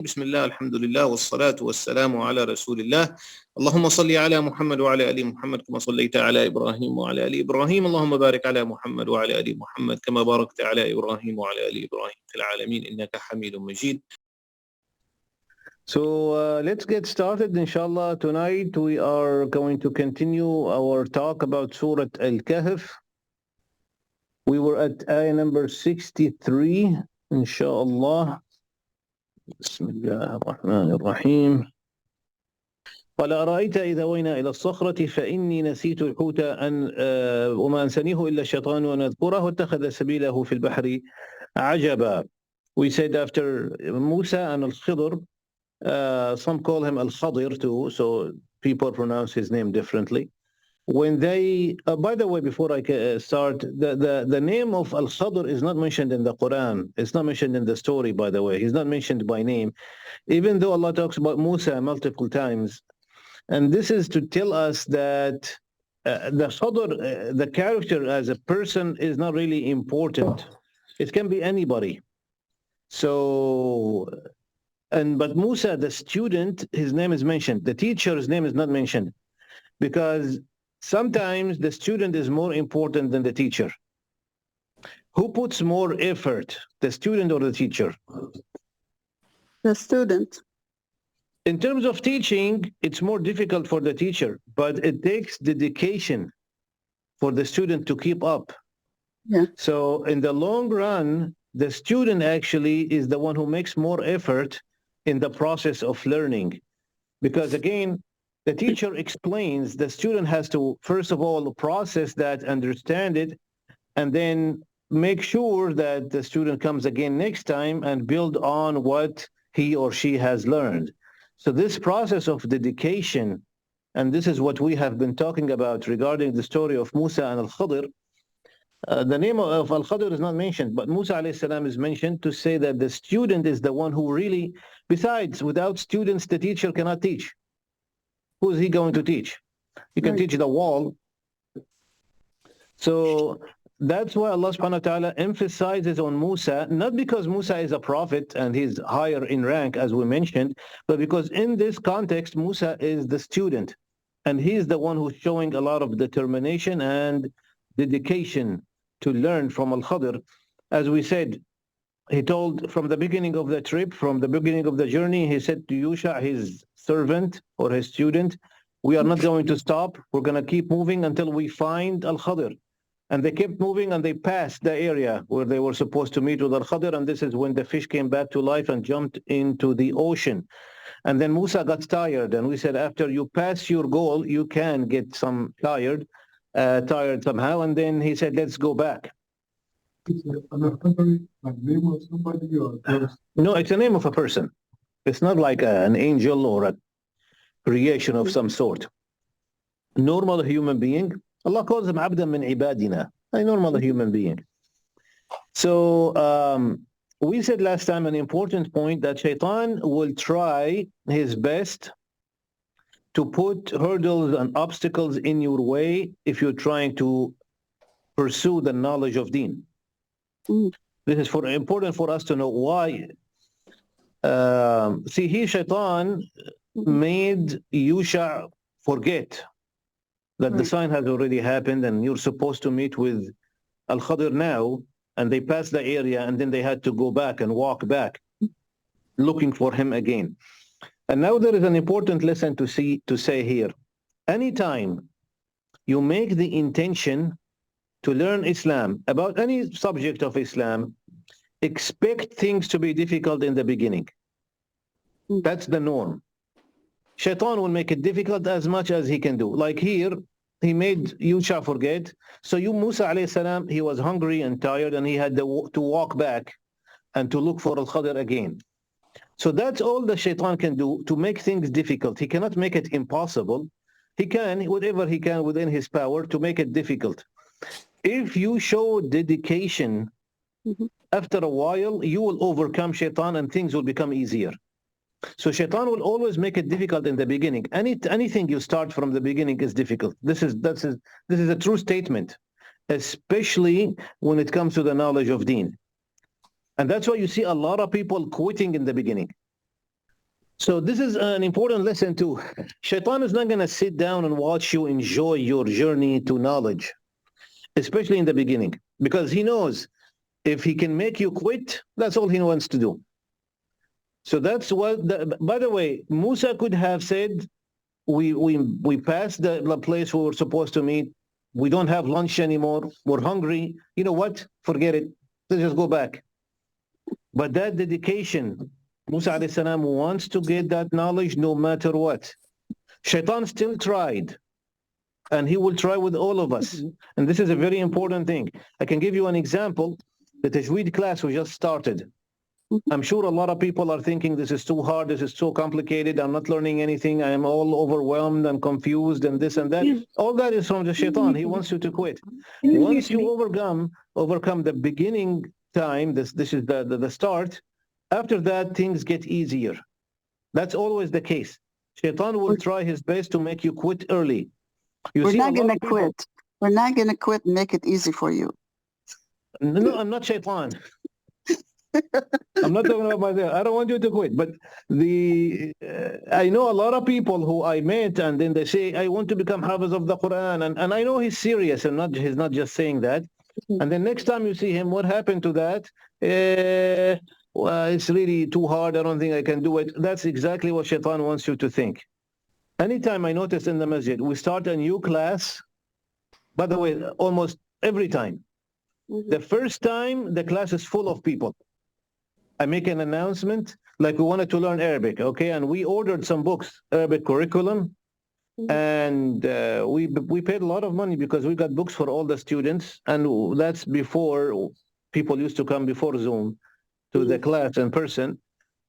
بسم الله الحمد لله والصلاة والسلام على رسول الله. اللهم صل على محمد وعلى آل محمد كما صليت على إبراهيم وعلى آل إبراهيم. اللهم بارك على محمد وعلى آل محمد كما باركت على إبراهيم وعلى آل إبراهيم في العالمين إنك حميد مجيد. So let's get started, inshallah. Tonight we are going to continue our talk about Surah al-Kahf. We were at ayah number 63, inshallah. بسم الله الرحمن الرحيم. قال أرأيت إذا وينا إلى الصخرة فإني نسيت الحوت وما أنسانيه إلا الشيطان وأن أذكره واتخذ سبيله في البحر عجبا. We said after Musa and al-Khidr, some call him al-Khadir too, so people pronounce his name differently. When they, by the way, before I start, the name of al-Khadir is not mentioned in the Quran. It's not mentioned in the story, by the way. He's not mentioned by name, even though Allah talks about Musa multiple times. And this is to tell us that the Khidr, the character as a person, is not really important. It can be anybody. So, but Musa, the student, his name is mentioned. The teacher's name is not mentioned, because sometimes the student is more important than the teacher. Who puts more effort, the student or the teacher? The student. In terms of teaching, it's more difficult for the teacher, but it takes dedication for the student to keep up. Yeah. So in the long run, the student actually is the one who makes more effort in the process of learning. Because again, the teacher explains, the student has to, first of all, process that, understand it, and then make sure that the student comes again next time and build on what he or she has learned. So this process of dedication, and this is what we have been talking about regarding the story of Musa and al-Khidr. The name of al-Khidr is not mentioned, but Musa alayhi salam is mentioned to say that the student is the one who really, besides, without students, the teacher cannot teach. Who is he going to teach? He can teach the wall. So that's why Allah subhanahu wa ta'ala emphasizes on Musa, not because Musa is a prophet and he's higher in rank, as we mentioned, but because in this context, Musa is the student. And he's the one who's showing a lot of determination and dedication to learn from al-Khidr. As we said, he told from the beginning of the trip, from the beginning of the journey, he said to Yusha, his servant or his student, we are not going to stop. We're going to keep moving until we find al-Khidr. And they kept moving and they passed the area where they were supposed to meet with al-Khidr. And this is when the fish came back to life and jumped into the ocean. And then Musa got tired. And we said, after you pass your goal, you can get tired somehow. And then he said, let's go back. Name of somebody or just... No, it's a name of a person. It's not like an angel or a creation of some sort. Normal human being. Allah calls him abdan min ibadina, a normal human being. So we said last time an important point that Shaytan will try his best to put hurdles and obstacles in your way if you're trying to pursue the knowledge of deen. This is important for us to know why. Shaytan made Yusha forget that the sign has already happened and you're supposed to meet with al-Khidr now, and they passed the area and then they had to go back and walk back looking for him again. And now there is an important lesson to say here. Anytime you make the intention to learn Islam, about any subject of Islam, expect things to be difficult in the beginning. That's the norm. Shaitan will make it difficult as much as he can do. Like here, he made Yusha forget. So Musa alayhi salam, he was hungry and tired and he had to walk back and to look for al-Khidr again. So that's all the Shaitan can do, to make things difficult. He cannot make it impossible. He can, whatever he can within his power, to make it difficult. If you show dedication, after a while, you will overcome Shaitan and things will become easier. So Shaitan will always make it difficult in the beginning. Anything you start from the beginning is difficult. This is a true statement, especially when it comes to the knowledge of deen. And that's why you see a lot of people quitting in the beginning. So this is an important lesson too. Shaitan is not going to sit down and watch you enjoy your journey to knowledge, especially in the beginning, because he knows if he can make you quit, that's all he wants to do. So that's what, by the way, Musa could have said, we passed the place we were supposed to meet. We don't have lunch anymore. We're hungry. You know what? Forget it. Let's just go back. But that dedication, Musa alayhi salam wants to get that knowledge no matter what. Shaitan still tried, and he will try with all of us. And this is a very important thing. I can give you an example. The Tajweed class we just started. I'm sure a lot of people are thinking this is too hard, this is so complicated, I'm not learning anything, I am all overwhelmed and confused and this and that. All that is from the Shaitan. He wants you to quit. Once you overcome the beginning time, this is the start, after that things get easier. That's always the case. Shaitan will try his best to make you quit early. We're not going to quit. We're not going to quit and make it easy for you. No, I'm not Shaitan. I'm not talking about myself. I don't want you to quit. But I know a lot of people who I met, and then they say, I want to become Hafiz of the Quran. And I know he's serious, and he's not just saying that. And then next time you see him, what happened to that? Well, it's really too hard. I don't think I can do it. That's exactly what Shaitan wants you to think. Anytime I notice in the masjid, we start a new class, by the way, almost every time. The first time, the class is full of people. I make an announcement, like we wanted to learn Arabic, okay? And we ordered some books, Arabic curriculum, and we paid a lot of money because we got books for all the students, and that's before people used to come before Zoom to the class in person.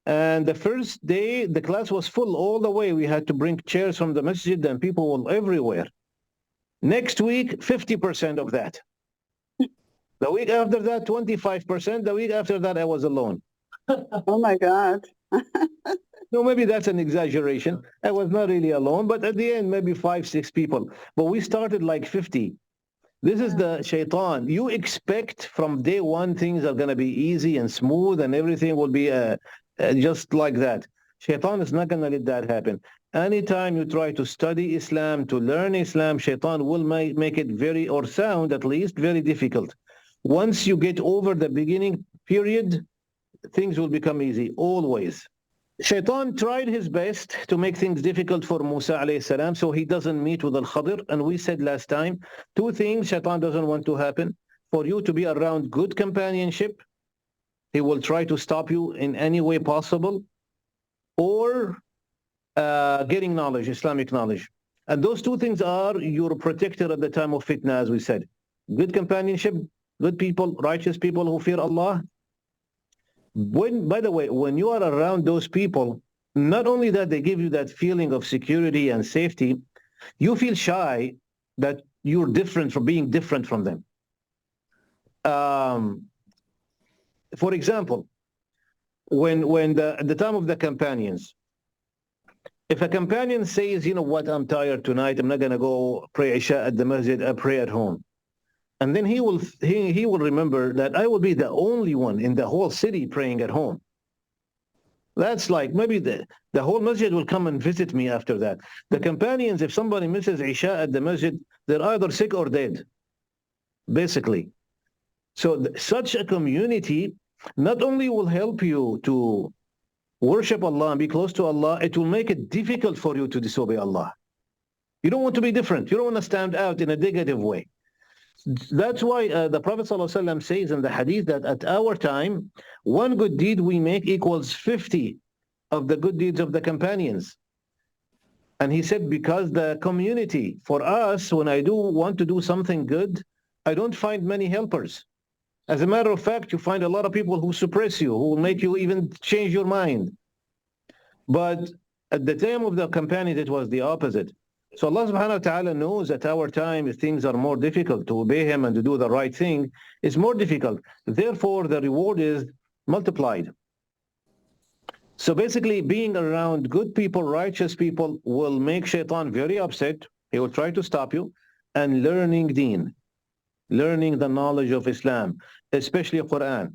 And the first day, the class was full all the way. We had to bring chairs from the masjid, and people were everywhere. Next week, 50% of that. The week after that, 25%. The week after that, I was alone. Oh my God. No, maybe that's an exaggeration. I was not really alone, but at the end, maybe 5, 6 people. But we started like 50. This is the Shaitan. You expect from day one things are going to be easy and smooth and everything will be just like that. Shaitan is not going to let that happen. Anytime you try to study Islam, to learn Islam, Shaitan will make it sound at least very difficult. Once you get over the beginning period, things will become easy, always. Shaitan tried his best to make things difficult for Musa alayhi salam, so he doesn't meet with al-Khidr. And we said last time, 2 things Shaitan doesn't want to happen. For you to be around good companionship, he will try to stop you in any way possible, or getting knowledge, Islamic knowledge. And those 2 things are your protector at the time of fitnah, as we said. Good companionship, good people, righteous people who fear Allah. By the way, when you are around those people, not only that they give you that feeling of security and safety, you feel shy that you're different from being different from them. For example, when at the time of the companions, if a companion says, you know what, I'm tired tonight, I'm not going to go pray Isha at the masjid, I pray at home. And then he will remember that I will be the only one in the whole city praying at home. That's like maybe the whole masjid will come and visit me after that. The companions, if somebody misses Isha at the masjid, they're either sick or dead, basically. So such a community not only will help you to worship Allah and be close to Allah, it will make it difficult for you to disobey Allah. You don't want to be different. You don't want to stand out in a negative way. That's why the Prophet ﷺ says in the hadith that at our time, 1 good deed we make equals 50 of the good deeds of the companions. And he said, because the community, for us, when I do want to do something good, I don't find many helpers. As a matter of fact, you find a lot of people who suppress you, who will make you even change your mind. But at the time of the companions, it was the opposite. So Allah subhanahu wa ta'ala knows at our time, if things are more difficult to obey Him and to do the right thing, it's more difficult. Therefore, the reward is multiplied. So basically, being around good people, righteous people, will make Shaitan very upset. He will try to stop you. And learning deen, learning the knowledge of Islam, especially Quran.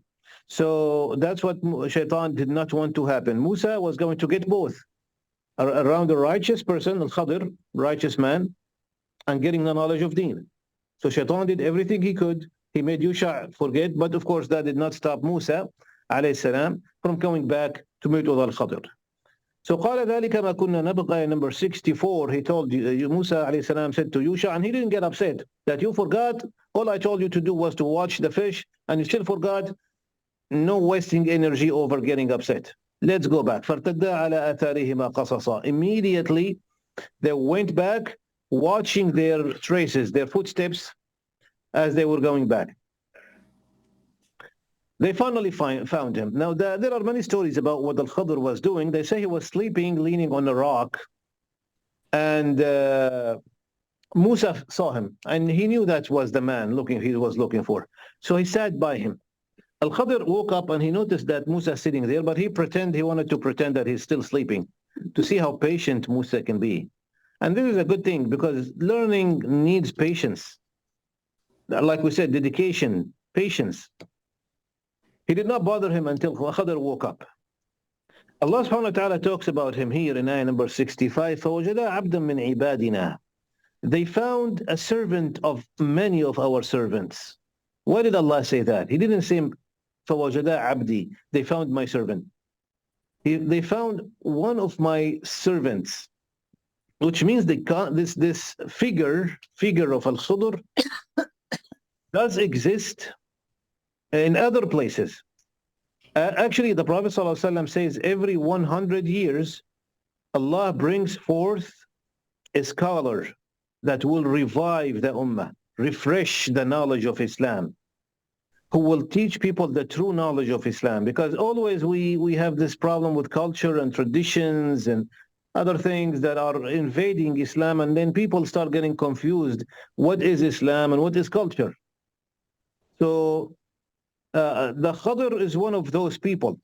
So that's what Shaytan did not want to happen. Musa was going to get both, around a righteous person, al-Khidr, righteous man, and getting the knowledge of deen. So Shaytan did everything he could. He made Yusha forget, but of course that did not stop Musa alayhi salam from coming back to meet with al-Khidr. So قال ذلك ما كنا نبغى, number 64, he told Musa alayhi salam said to Yusha, and he didn't get upset that you forgot, all I told you to do was to watch the fish, and you still forgot. No wasting energy over getting upset. Let's go back. فارتدا على آثارهما قصصا. Immediately they went back, watching their traces, their footsteps as they were going back. They finally found him. Now, there are many stories about what al-Khidr was doing. They say he was sleeping, leaning on a rock, and Musa saw him, and he knew that was the man he was looking for. So he sat by him. Al-Khidr woke up and he noticed that Musa is sitting there, but he wanted to pretend that he's still sleeping to see how patient Musa can be. And this is a good thing because learning needs patience. Like we said, dedication, patience. He did not bother him until Khidr woke up. Allah subhanahu wa ta'ala talks about him here in ayah number 65. فَوَجَدَا عَبْدًا مِّنْ عِبَادِنَا. They found a servant of many of our servants. Why did Allah say that? He didn't say فَوَجَدَا عَبْدِي. They found my servant. They found one of my servants, which means this figure of al-Khidr does exist in other places. Actually, the Prophet ﷺ says every 100 years, Allah brings forth a scholar that will revive the ummah, refresh the knowledge of Islam, who will teach people the true knowledge of Islam. Because always we have this problem with culture and traditions and other things that are invading Islam, and then people start getting confused. What is Islam and what is culture? So the Khidr is one of those people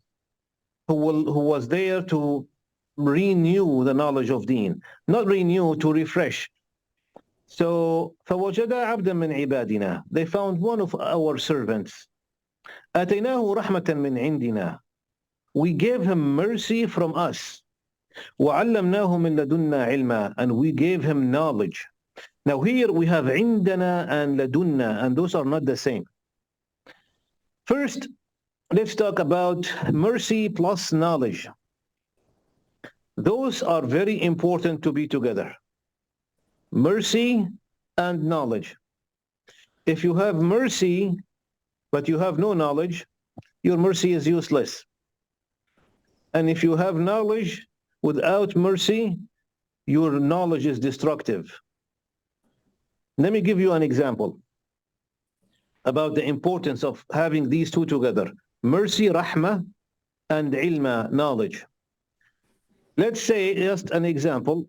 who was there to renew the knowledge of deen. Not renew, to refresh. So فَوَجَدَا عَبْدًا مِّنْ عِبَادِنَا. They found one of our servants. أَتَيْنَاهُ رَحْمَةً مِّنْ عِنْدِنَا. We gave him mercy from us. وَعَلَّمْنَاهُ مِنْ لَدُنَّا عِلْمًا. And we gave him knowledge. Now here we have عِنْدَنَا and لَدُنَّا, and those are not the same. First, let's talk about mercy plus knowledge. Those are very important to be together. Mercy and knowledge. If you have mercy, but you have no knowledge, your mercy is useless. And if you have knowledge without mercy, your knowledge is destructive. Let me give you an example about the importance of having these two together. Mercy, rahmah, and ilma, knowledge. Let's say, just an example,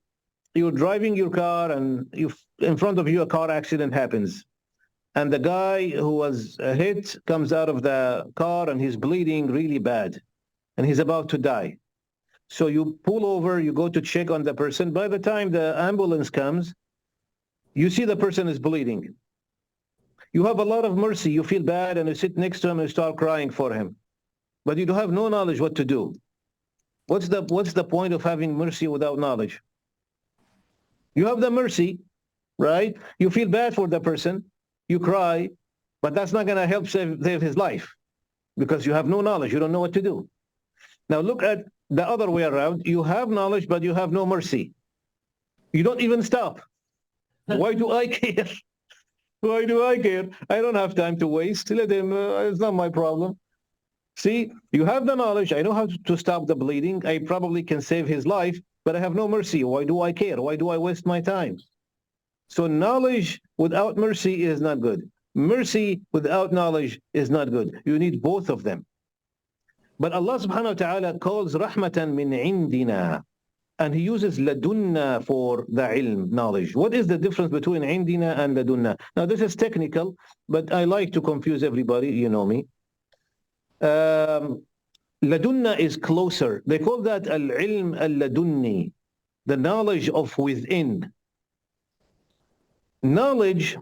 you're driving your car and in front of you a car accident happens. And the guy who was hit comes out of the car and he's bleeding really bad. And he's about to die. So you pull over, you go to check on the person. By the time the ambulance comes, you see the person is bleeding. You have a lot of mercy. You feel bad and you sit next to him and start crying for him. But you don't have no knowledge what to do. What's the point of having mercy without knowledge? You have the mercy, right? You feel bad for the person. You cry, but that's not going to help save his life because you have no knowledge. You don't know what to do. Now look at the other way around. You have knowledge, but you have no mercy. You don't even stop. Why do I care? Why do I care? I don't have time to waste. Let him, it's not my problem. See, you have the knowledge. I know how to stop the bleeding. I probably can save his life, but I have no mercy. Why do I care? Why do I waste my time? So knowledge without mercy is not good. Mercy without knowledge is not good. You need both of them. But Allah subhanahu wa ta'ala calls rahmatan min indina. And He uses ladunna for the ilm, knowledge. What is the difference between indina and ladunna? Now this is technical, but I like to confuse everybody, you know me. Ladunna is closer. They call that al-ilm al-ladunni, the knowledge of within. Knowledge,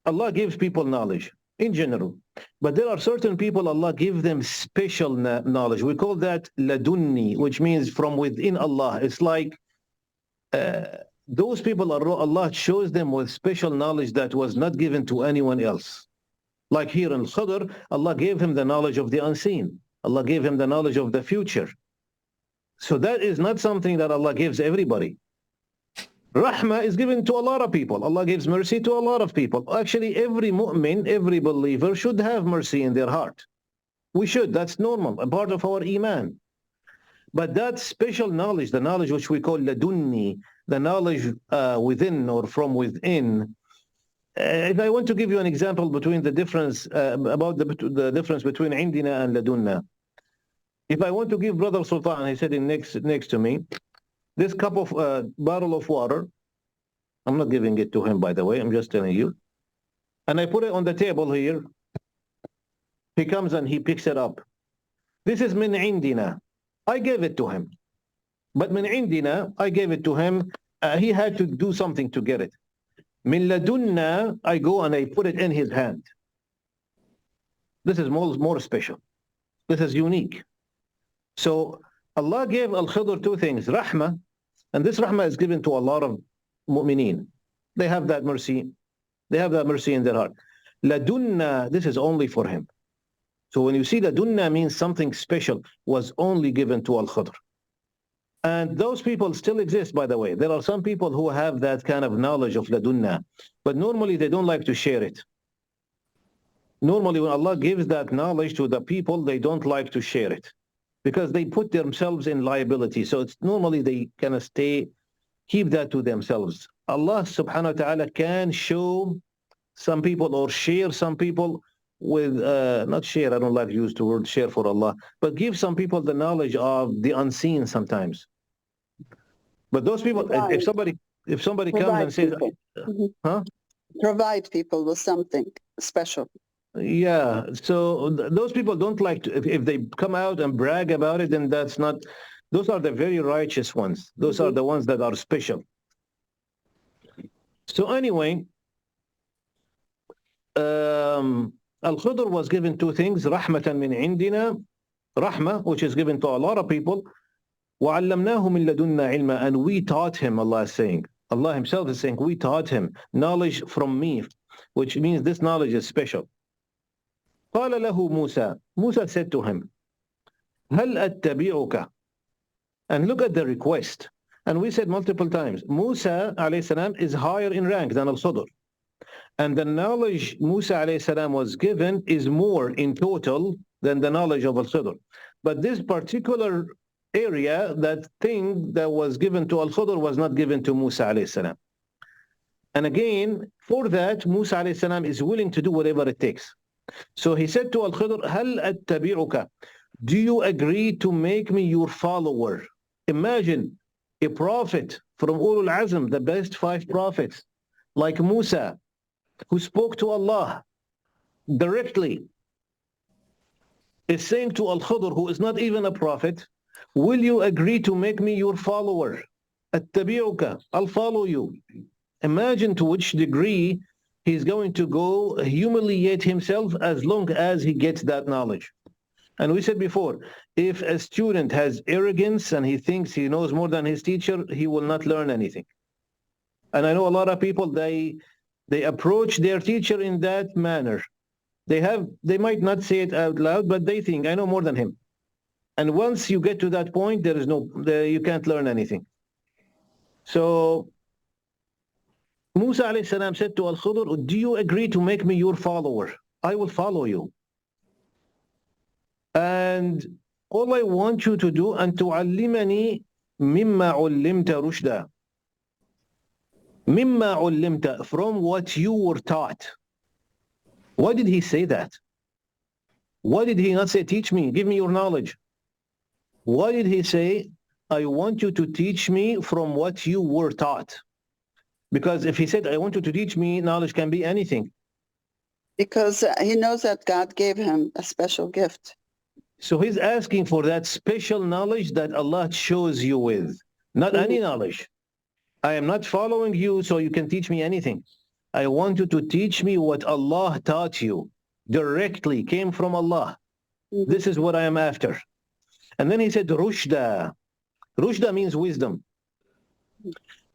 Allah gives people knowledge. in general. But there are certain people, Allah give them special knowledge. We call that ladunni, which means from within Allah. It's like those people, Allah shows them with special knowledge that was not given to anyone else. Like here in Khidr, Allah gave him the knowledge of the unseen. Allah gave him the knowledge of the future. So that is not something that Allah gives everybody. Rahmah is given to a lot of people. Allah gives mercy to a lot of people. Actually, every mu'min, every believer should have mercy in their heart. We should. That's normal, a part of our iman. But that special knowledge, the knowledge which we call ladunni, the knowledge within or from within, if I want to give you an example between the difference, about the difference between indina and ladunna. If I want to give Brother Sultan, he said next to me, this cup of bottle of water, I'm not giving it to him, by the way, I'm just telling you, and I put it on the table here, he comes and he picks it up. This is min indina. I gave it to him. But min indina, I gave it to him, he had to do something to get it. Min ladunna, I go and I put it in his hand. This is more special. This is unique. So Allah gave Al-Khidr two things, rahmah, and this rahmah is given to a lot of mu'mineen. They have that mercy. They have that mercy in their heart. Ladunna, this is only for him. So when you see ladunna means something special was only given to Al-Khidr. And those people still exist, by the way. There are some people who have that kind of knowledge of ladunna, but normally they don't like to share it. Normally when Allah gives that knowledge to the people, they don't like to share it, because they put themselves in liability. So it's normally they kind of keep that to themselves. Allah subhanahu wa ta'ala can show some people or share some people with, not share, I don't like to use the word share for Allah, but give some people the knowledge of the unseen sometimes. But those people, if somebody comes and says, huh? Provide people with something special. Yeah, so those people don't like to, if they come out and brag about it, then that's not, those are the very righteous ones. Those are the ones that are special. So anyway, Al-Khidr was given two things, rahmatan min indina, rahmah, which is given to a lot of people, وَعَلَّمْنَاهُ مِن لَدُنَّا عِلْمًا, and we taught him, Allah is saying. Allah himself is saying, we taught him knowledge from me, which means this knowledge is special. قال له موسى, Musa said to him, هل أتبعك, and look at the request. And we said multiple times, Musa alayhi salam is higher in rank than Al-Khidr. And the knowledge Musa alayhi salam was given is more in total than the knowledge of Al-Khidr. But this particular area, that thing that was given to Al-Khidr was not given to Musa alayhi salam. And again, for that, Musa alayhi salam is willing to do whatever it takes. So he said to Al-Khidr, هل أتبعك, do you agree to make me your follower? Imagine a prophet from Ulul Azm, the best 5 prophets, like Musa, who spoke to Allah directly, is saying to Al-Khidr, who is not even a prophet, will you agree to make me your follower? أتبعك, I'll follow you. Imagine to which degree he's going to go humiliate himself as long as he gets that knowledge. And we said before, if a student has arrogance and he thinks he knows more than his teacher, he will not learn anything. And I know a lot of people, they approach their teacher in that manner. They might not say it out loud, but they think, I know more than him. And once you get to that point, you can't learn anything. So Musa alayhi salam said to Al-Khidr, do you agree to make me your follower? I will follow you. And all I want you to do, أن تعلمني مما علمت رشدا. مما علمت, from what you were taught. Why did he say that? Why did he not say, teach me, give me your knowledge? Why did he say, I want you to teach me from what you were taught? Because if he said, I want you to teach me, knowledge can be anything. Because he knows that God gave him a special gift. So he's asking for that special knowledge that Allah chose you with, not any knowledge. I am not following you so you can teach me anything. I want you to teach me what Allah taught you. directly came from Allah. This is what I am after. And then he said, rushda. Rushda means wisdom.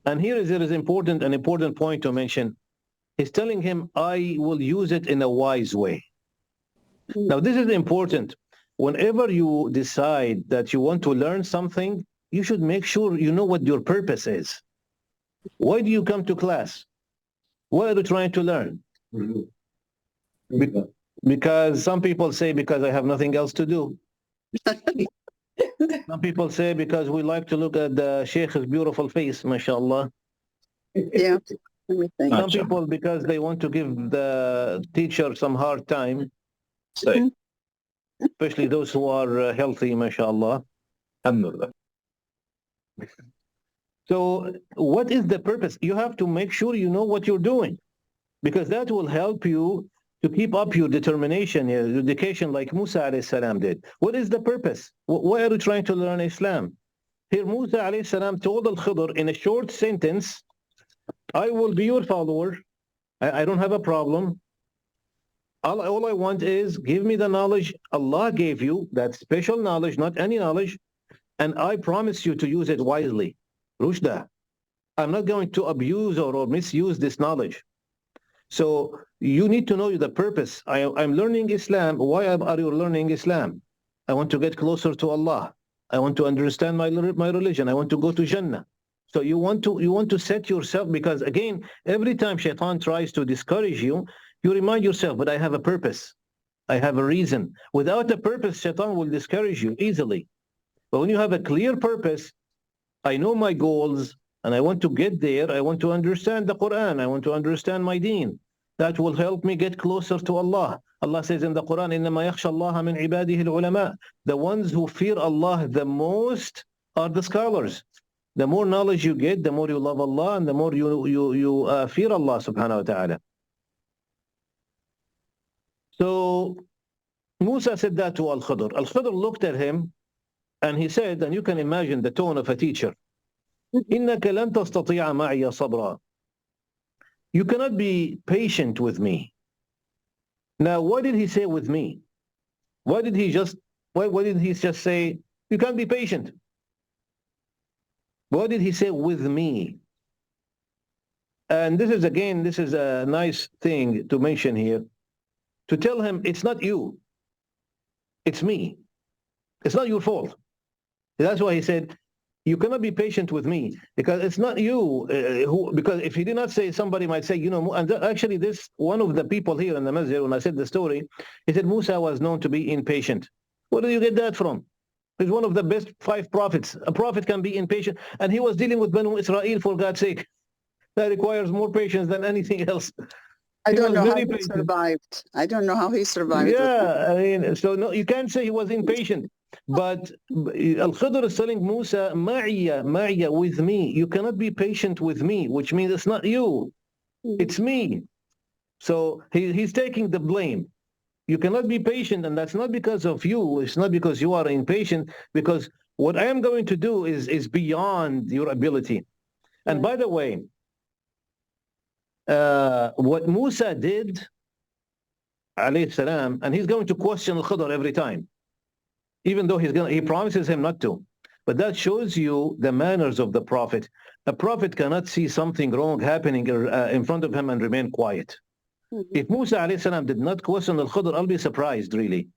And here there is an important point to mention. He's telling him, I will use it in a wise way. Now, this is important. Whenever you decide that you want to learn something, you should make sure you know what your purpose is. Why do you come to class? What are you trying to learn? Because some people say, because I have nothing else to do. Some people say, because we like to look at the Sheikh's beautiful face, mashallah. Yeah. Some people, because they want to give the teacher some hard time. Especially those who are healthy, mashallah. So what is the purpose? You have to make sure you know what you're doing, because that will help you to keep up your determination, your dedication, like Musa alayhi salam did. What is the purpose? Why are you trying to learn Islam? Here Musa alayhi salam told al-Khidr in a short sentence, I will be your follower. I don't have a problem. All I want is give me the knowledge Allah gave you, that special knowledge, not any knowledge, and I promise you to use it wisely. Rushda. I'm not going to abuse or misuse this knowledge. So you need to know the purpose. I'm learning Islam. Why are you learning Islam? I want to get closer to Allah. I want to understand my religion. I want to go to Jannah. So you want to set yourself, because again, every time Shaytan tries to discourage you, you remind yourself, but I have a purpose. I have a reason. Without a purpose, Shaytan will discourage you easily. But when you have a clear purpose, I know my goals, and I want to get there. I want to understand the Quran. I want to understand my deen. That will help me get closer to Allah. Allah says in the Quran, إِنَّمَا يَخْشَى اللَّهَ مِنْ عِبَادِهِ الْعُلَمَاء. The ones who fear Allah the most are the scholars. The more knowledge you get, the more you love Allah, and the more you fear Allah subhanahu wa ta'ala. So Musa said that to al-Khidr. Al-Khidr looked at him and he said, and you can imagine the tone of a teacher, إِنَّكَ لَن تَسْتَطِيعَ مَعِيَ صَبْرًا. You cannot be patient with me. Now, what did he say with me? Why did he just say, you can't be patient? What did he say with me? And this is a nice thing to mention here. To tell him, it's not you. It's me. It's not your fault. That's why he said, you cannot be patient with me, because it's not you because if he did not say, somebody might say, and actually this, one of the people here in the masjid, when I said the story, he said Musa was known to be impatient. Where do you get that from? He's one of the best 5 prophets. A prophet can be impatient, and he was dealing with Banu Israel, for God's sake. That requires more patience than anything else. I don't know how he survived. I don't know how he survived. Yeah, I mean, so no, you can't say he was impatient. But Al-Khidr is telling Musa, Ma'iya, with me. You cannot be patient with me, which means it's not you. It's me. So he's taking the blame. You cannot be patient, and that's not because of you. It's not because you are impatient, because what I am going to do is beyond your ability. And by the way, what Musa did, alayhi salam, and he's going to question Al-Khidr every time, even though he promises him not to. But that shows you the manners of the Prophet. A Prophet cannot see something wrong happening in front of him and remain quiet. If Musa alayhi salam did not question Al-Khidr, I'll be surprised, really.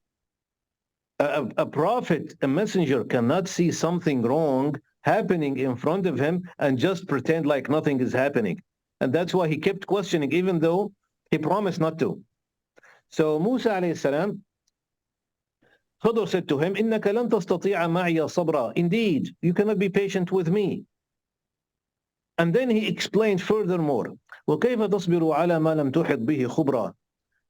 A prophet, a messenger, cannot see something wrong happening in front of him and just pretend like nothing is happening. And that's why he kept questioning, even though he promised not to. So Musa alayhi salam, Khidr said to him, إِنَّكَ لَن تَسْتَطِيعَ مَعِيَ صَبْرًا. Indeed, you cannot be patient with me. And then he explained furthermore, وَكَيْفَ تَصْبِرُ عَلَى مَا لَمْ تُحِطْ بِهِ خُبْرًا.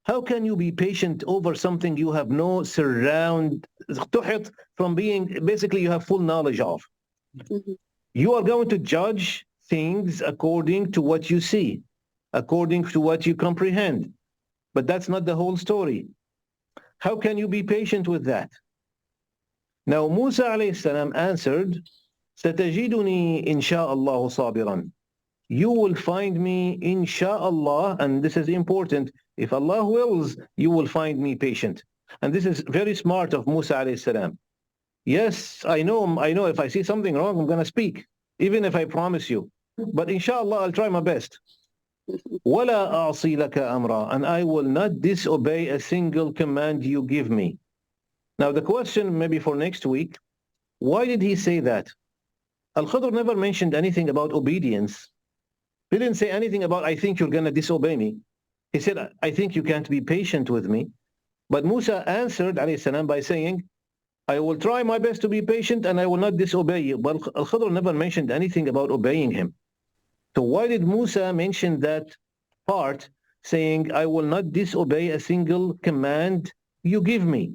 How can you be patient over something you have no تُحِط, from being, basically you have full knowledge of? You are going to judge things according to what you see, according to what you comprehend. But that's not the whole story. How can you be patient with that? Now Musa alayhi salam answered, سَتَجِدُنِي إِنْ شَاءَ اللَّهُ صَابِرًا. You will find me, insha'Allah, and this is important, If Allah wills, you will find me patient. And this is very smart of Musa alayhi salam. Yes, I know if I see something wrong, I'm going to speak, even if I promise you. But inshallah, I'll try my best. وَلَا أَعْصِي لَكَ أَمْرًا, and I will not disobey a single command you give me. Now the question maybe for next week, why did he say that? Al-Khidr never mentioned anything about obedience. He didn't say anything about, I think you're going to disobey me. He said, I think you can't be patient with me. But Musa answered alayhi salam by saying, I will try my best to be patient and I will not disobey you. But Al-Khidr never mentioned anything about obeying him. So why did Musa mention that part saying, I will not disobey a single command you give me?